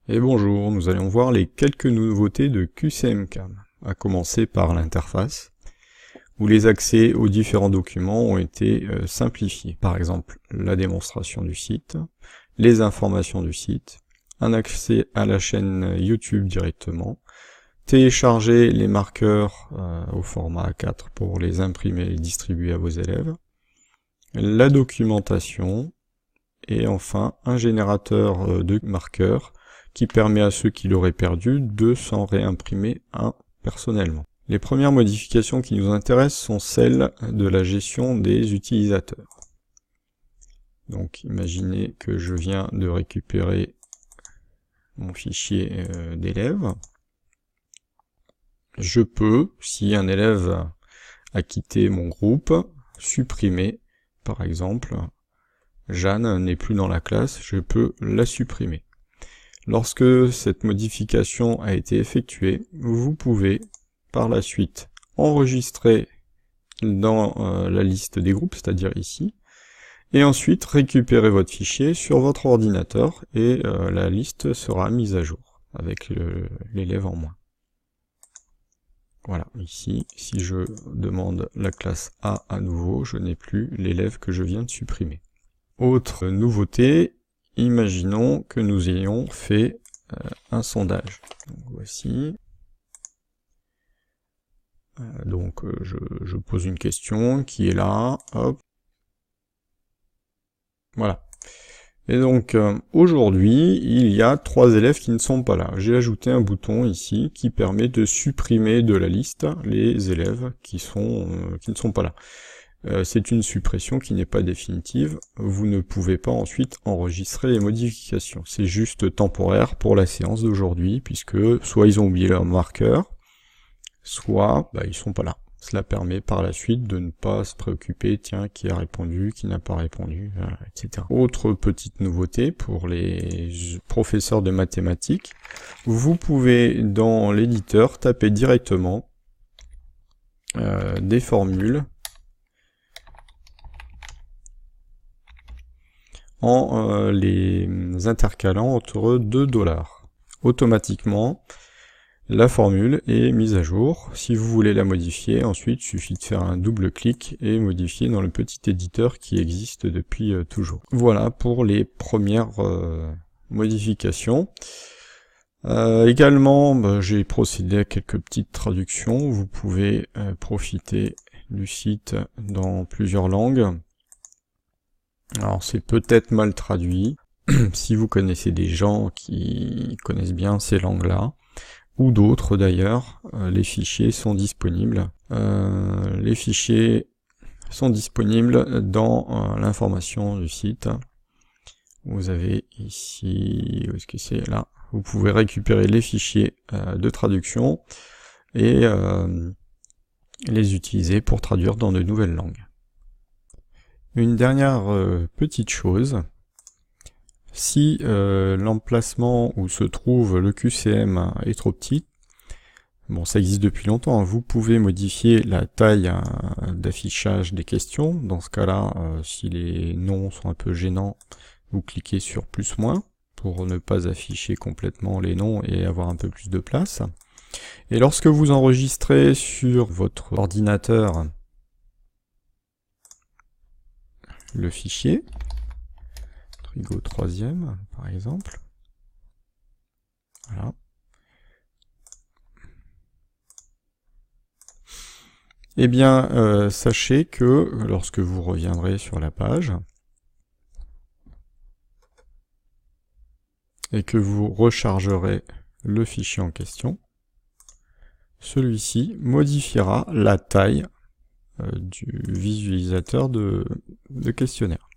Et bonjour, nous allons voir les quelques nouveautés de QCM-Cam, à commencer par l'interface, où les accès aux différents documents ont été simplifiés. Par exemple, la démonstration du site, les informations du site, un accès à la chaîne YouTube directement, télécharger les marqueurs au format A4 pour les imprimer et distribuer à vos élèves, la documentation, et enfin un générateur de marqueurs qui permet à ceux qui l'auraient perdu de s'en réimprimer un personnellement. Les premières modifications qui nous intéressent sont celles de la gestion des utilisateurs. Donc imaginez que je viens de récupérer mon fichier d'élève. Je peux, si un élève a quitté mon groupe, supprimer, par exemple, Jeanne n'est plus dans la classe, je peux la supprimer. Lorsque cette modification a été effectuée, vous pouvez par la suite enregistrer dans la liste des groupes, c'est-à-dire ici, et ensuite récupérer votre fichier sur votre ordinateur et la liste sera mise à jour avec l'élève en moins. Voilà, ici, si je demande la classe A à nouveau, je n'ai plus l'élève que je viens de supprimer. Autre nouveauté, imaginons que nous ayons fait un sondage. Donc, voici. Je pose une question qui est là. Hop. Voilà. Et donc, aujourd'hui, il y a 3 élèves qui ne sont pas là. J'ai ajouté un bouton ici qui permet de supprimer de la liste les élèves qui ne sont pas là. C'est une suppression qui n'est pas définitive, vous ne pouvez pas ensuite enregistrer les modifications. C'est juste temporaire pour la séance d'aujourd'hui, puisque soit ils ont oublié leur marqueur, soit ils sont pas là. Cela permet par la suite de ne pas se préoccuper, tiens, qui a répondu, qui n'a pas répondu, etc. Autre petite nouveauté pour les professeurs de mathématiques, vous pouvez dans l'éditeur taper directement des formules en les intercalant entre $. Automatiquement, la formule est mise à jour. Si vous voulez la modifier, ensuite, il suffit de faire un double clic et modifier dans le petit éditeur qui existe depuis toujours. Voilà pour les premières modifications. Également, j'ai procédé à quelques petites traductions. Vous pouvez profiter du site dans plusieurs langues. Alors c'est peut-être mal traduit, si vous connaissez des gens qui connaissent bien ces langues-là, ou d'autres d'ailleurs, les fichiers sont disponibles. Les fichiers sont disponibles dans l'information du site. Vous avez ici, où est-ce que c'est là? Vous pouvez récupérer les fichiers de traduction et les utiliser pour traduire dans de nouvelles langues. Une dernière petite chose, si l'emplacement où se trouve le QCM est trop petit, bon ça existe depuis longtemps, hein, vous pouvez modifier la taille d'affichage des questions. Dans ce cas-là, si les noms sont un peu gênants, vous cliquez sur plus-moins pour ne pas afficher complètement les noms et avoir un peu plus de place. Et lorsque vous enregistrez sur votre ordinateur le fichier, Trigo 3e par exemple, voilà. Eh bien, sachez que lorsque vous reviendrez sur la page, et que vous rechargerez le fichier en question, celui-ci modifiera la taille du visualisateur de questionnaire.